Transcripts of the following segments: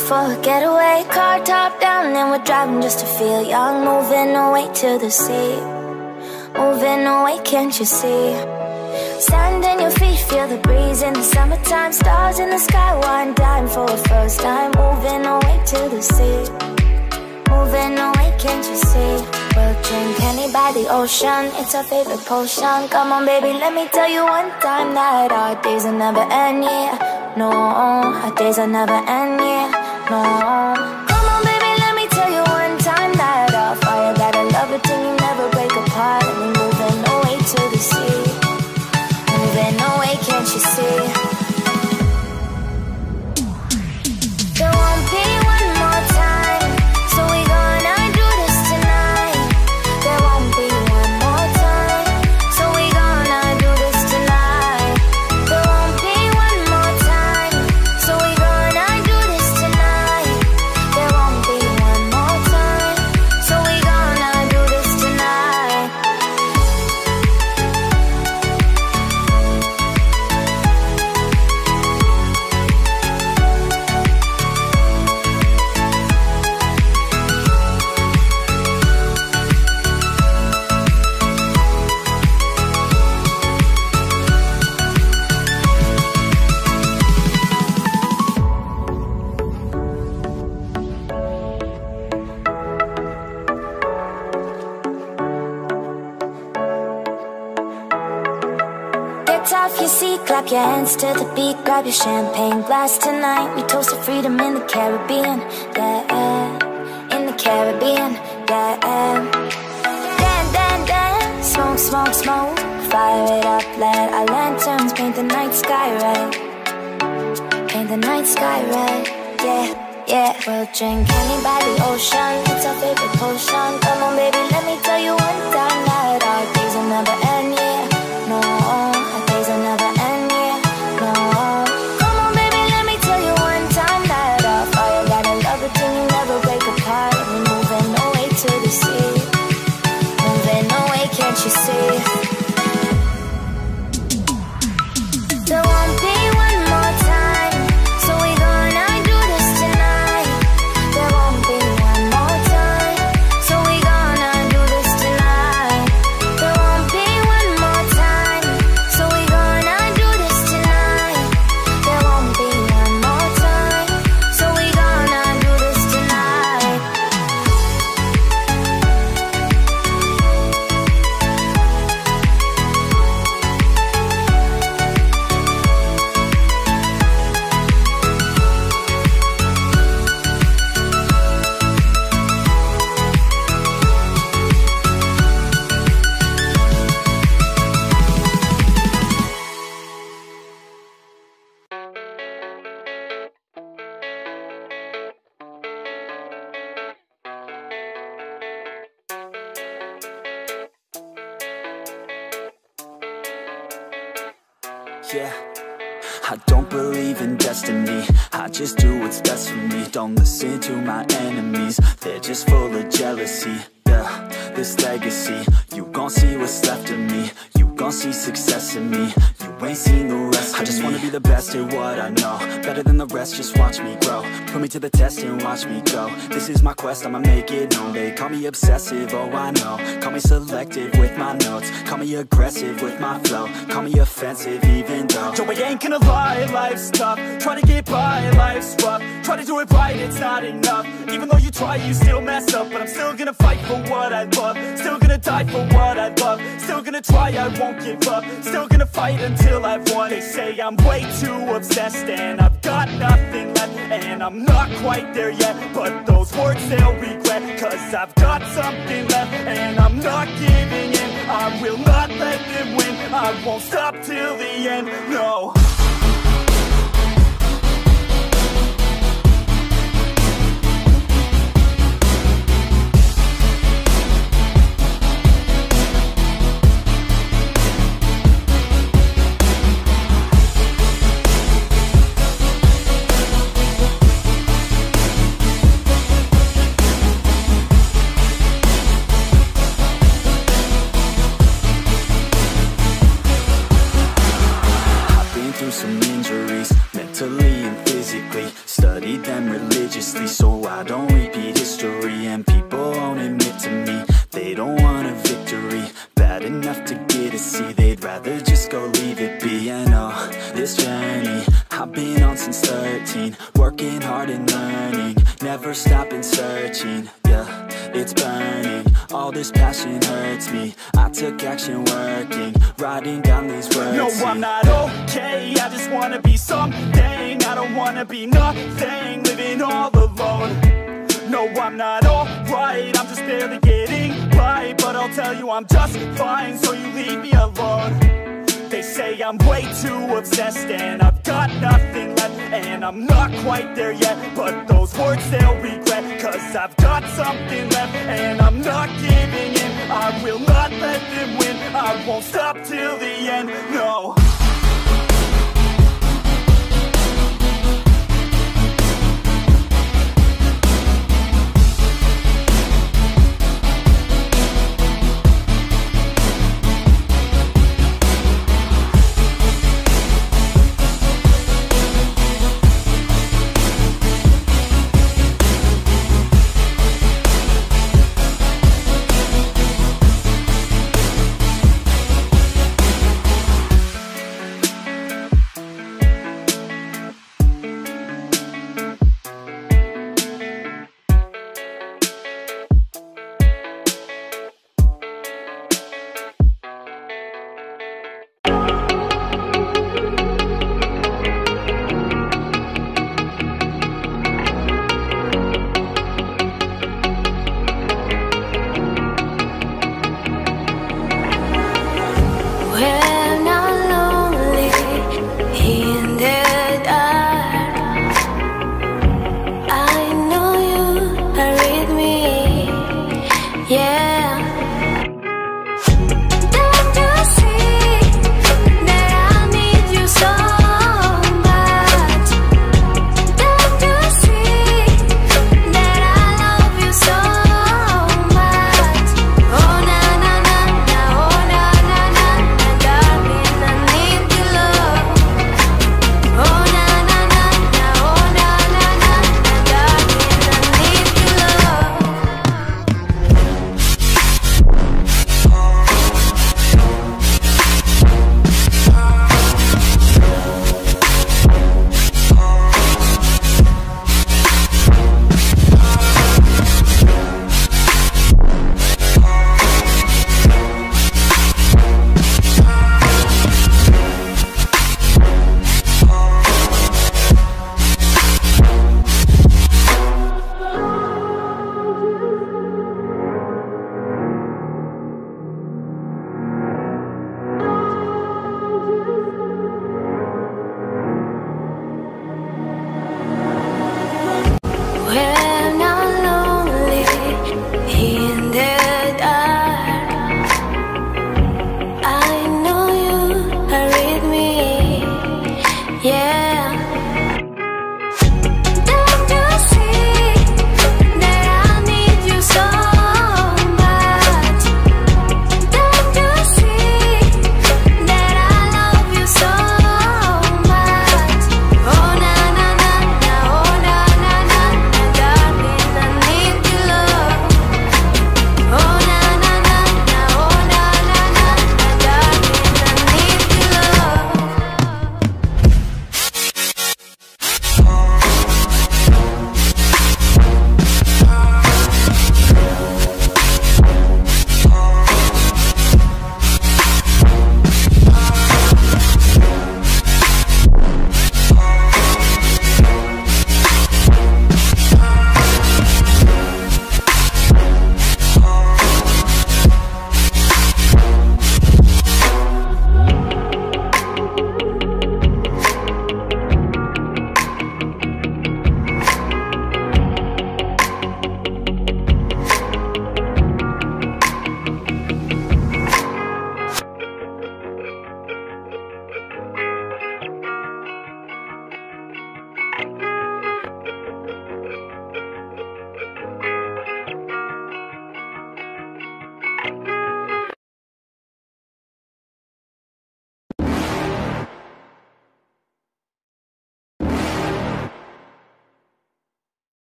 for a getaway. Car top down and we're driving just to feel young. Moving away to the sea, moving away, can't you see? Stand on your feet, feel the breeze in the summertime. Stars in the sky, one dime for a first time. Moving away to the sea, moving away, can't you see? We'll drink honey by the ocean, it's our favorite potion. Come on baby, let me tell you one time that our days will never end, yeah. No, our days will never end, yeah. No. Come on baby, let me tell you one time that our fire got a love it till you never break apart. And we're moving away to the sea, moving away, can't you see? There won't be one more time, so we gonna do this tonight. There won't be one more time, so we gonna do this tonight. There won't be one more time, so we gonna do this tonight. There won't be one more time, so we gonna do this tonight. Get off your seat, clap your hands to the beat. Grab your champagne glass tonight. We toast to freedom in the Caribbean, yeah. In the Caribbean, yeah. Dance, dance, dance, smoke, smoke, smoke. Fire it up, let our lanterns paint the night sky red. Paint the night sky red, yeah, yeah. We'll drink honey by the ocean, it's our favorite potion. Come on baby, let me tell you one time that our days will never end, yeah. No, our days will never end, yeah. No. Come on baby, let me tell you one time that our fire got a love it till you never break apart. And we're moving away to the sea, moving away, can't you see? There won't be one more time, so we gonna do this tonight. There won't be one more time, so we gonna do this tonight. There won't be one more time, so we gonna do this tonight. There won't be one more time, so we gonna do this tonight. Yeah, I don't believe in destiny, I just do what's best for me. Don't listen to my enemies, they're just full of jealousy. Yeah, this legacy, you gon' see what's left of me. You gon' see success in me, you ain't seen the rest of me. I just wanna be the best at what I know, better than the rest, just watch me grow. Put me to the test and watch me go. This is my quest, I'ma make it known. They call me obsessive, oh I know. Call me selective with my notes, call me aggressive with my flow. Call me offensive even though Joe, I ain't gonna lie, life's tough. Try to get by, life's rough. Try to do it right, it's not enough. Even though you try, you still mess up. But I'm still gonna fight for what I love, still gonna die for what I love. Still gonna try, I won't give up. Still gonna fight until I've won. They say I'm way too obsessed and I've got nothing left, and I'm not quite there yet, but those words they'll regret. Cause I've got something left and I'm not giving in. I will not let them win, I won't stop till the end, no. never stopping searching, yeah, it's burning. All this passion hurts me. I took action working, writing down these words. No, I'm not okay, I just wanna be something. I don't wanna be nothing, living all alone. No, I'm not alright, I'm just barely getting by. But I'll tell you I'm just fine, so you leave me alone. They say I'm way too obsessed and I've got nothing left, and I'm not quite there yet, but those words they'll regret. Cause I've got something left and I'm not giving in. I will not let them win, I won't stop till the end, no.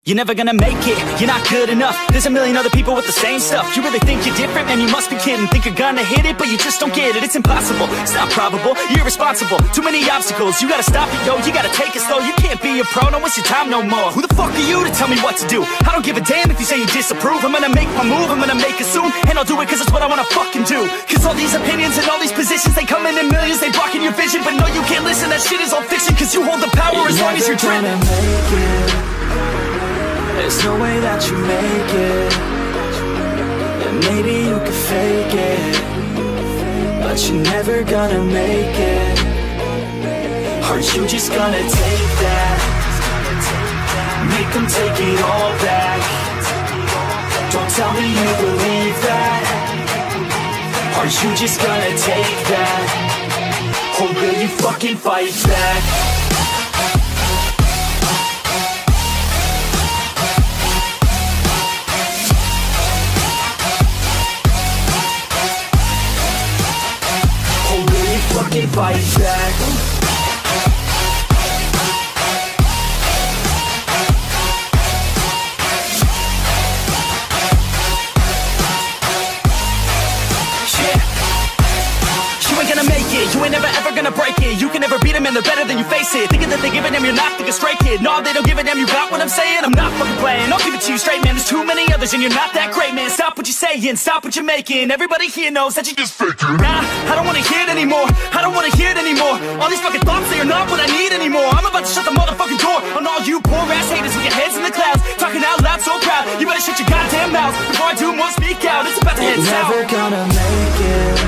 You're never gonna make it, you're not good enough. There's a million other people with the same stuff. You really think you're different? Man, you must be kidding. Think you're gonna hit it, but you just don't get it. It's impossible, it's not probable, you're irresponsible. Too many obstacles, you gotta stop it, yo. You gotta take it slow, you can't be a pro. Don't waste your time no more. Who the fuck are you to tell me what to do? I don't give a damn if you say you disapprove. I'm gonna make my move, I'm gonna make it soon. And I'll do it cause it's what I wanna fucking do. Cause all these opinions and all these positions, they come in millions, they blocking your vision. But no, you can't listen, that shit is all fiction. Cause you hold the power as long as you're dreaming. There's no way that you make it. And maybe you could fake it, but you're never gonna make it. Are you just gonna take that? Make them take it all back. Don't tell me you believe that. Are you just gonna take that? Or will you fucking fight back? Fight back. You ain't never ever gonna break it. You can never beat them and they're better than you, face it. Thinking that they give a damn, you're not thinking straight, kid. No, they don't give a damn, you got what I'm saying? I'm not fucking playing, I'll give it to you straight, man. There's too many others and you're not that great, man. Stop what you're saying, stop what you're making. Everybody here knows that you just faking. Nah, I don't wanna hear it anymore, I don't wanna hear it anymore. All these fucking thoughts, they are not what I need anymore. I'm about to shut the motherfucking door on all you poor ass haters with your heads in the clouds, talking out loud so proud. You better shut your goddamn mouth before I do more, speak out. It's about to head south. You're never gonna make it.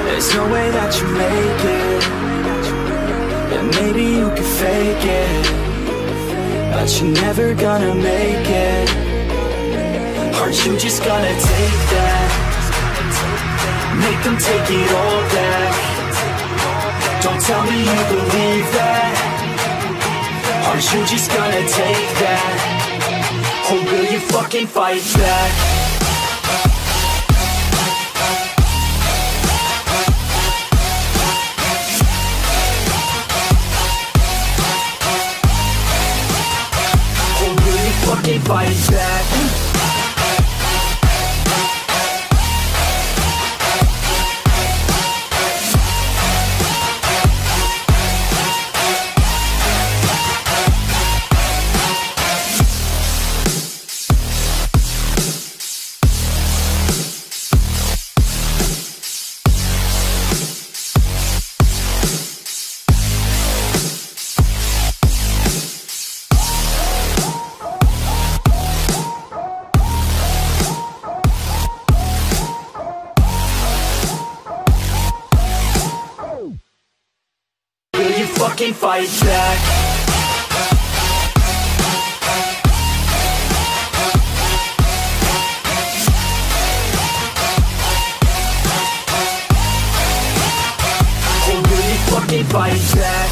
There's no way that you make it. And maybe you could fake it, but you're never gonna make it. Are you just gonna take that? Make them take it all back. Don't tell me you believe that. Are you just gonna take that? Or will you fucking fight back? Fight back. Fucking fight back. Or will you fucking fight back?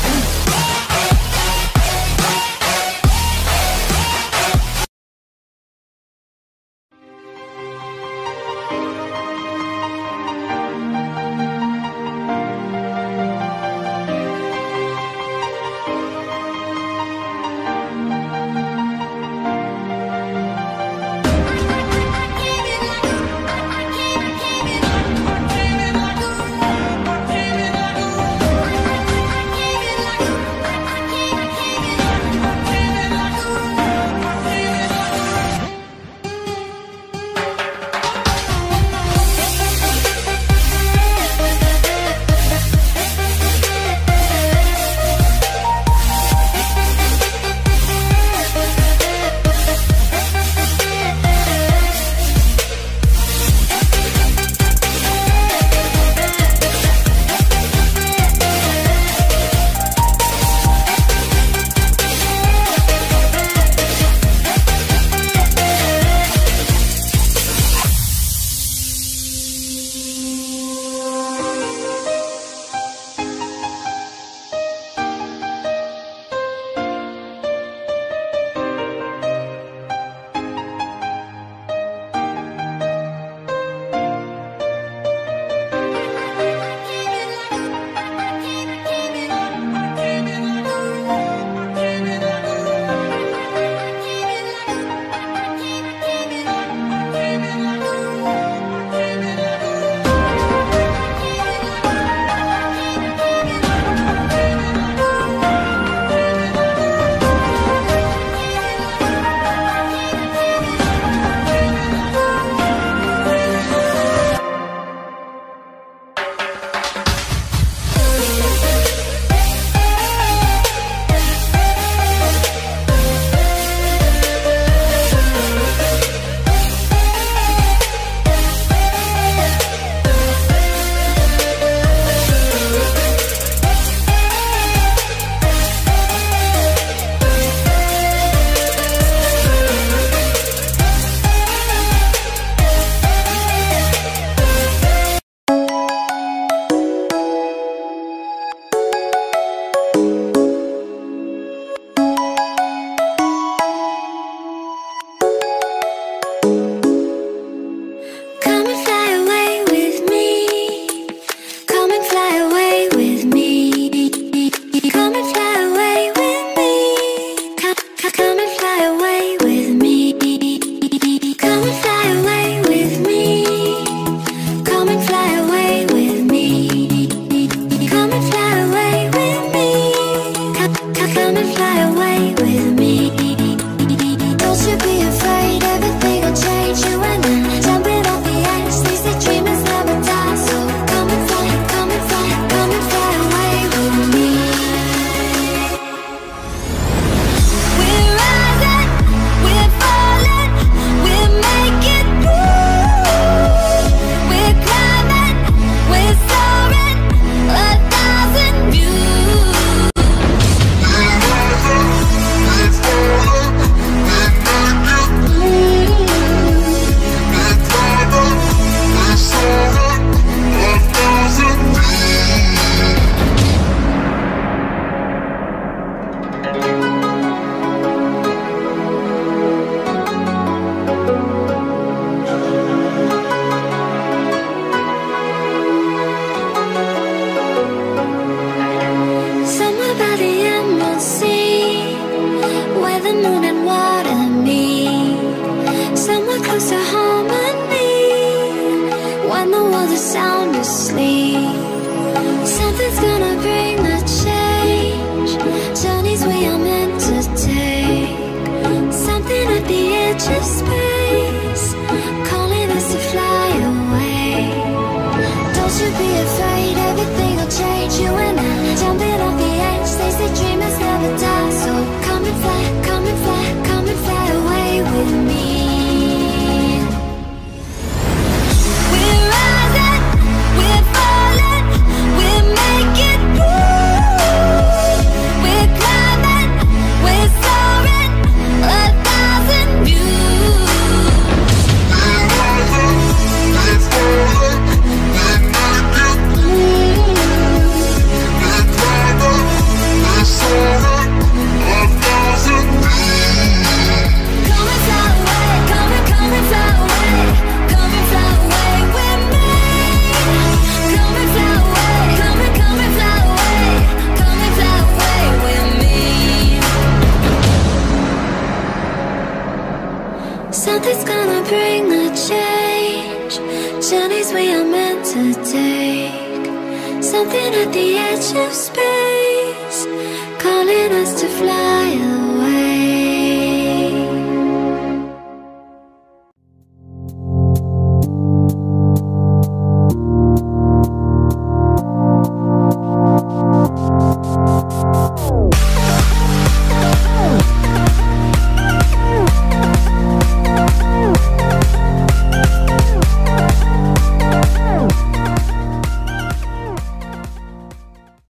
the sound asleep. Something's gonna bring the change. Journeys we are meant to take. Something at the edge of space, calling us to fly away. Don't you be afraid, everything will change. You and I, jumping off the edge. They say dreamers never die. So come and fly, come and fly, come and fly away with me. We're rising, we're falling, we're making moves. We're climbing, we're soaring, 1,000 views. We're rising, we're falling, we're making moves. We're climbing, we're soaring, 1,000 views. Come and fly away, come and fly away, come and fly away with me. Come and fly away, come and fly away, come and fly away with me. Something's gonna bring the change. Journeys we are meant to take. Something at the edge of space, calling us to fly away.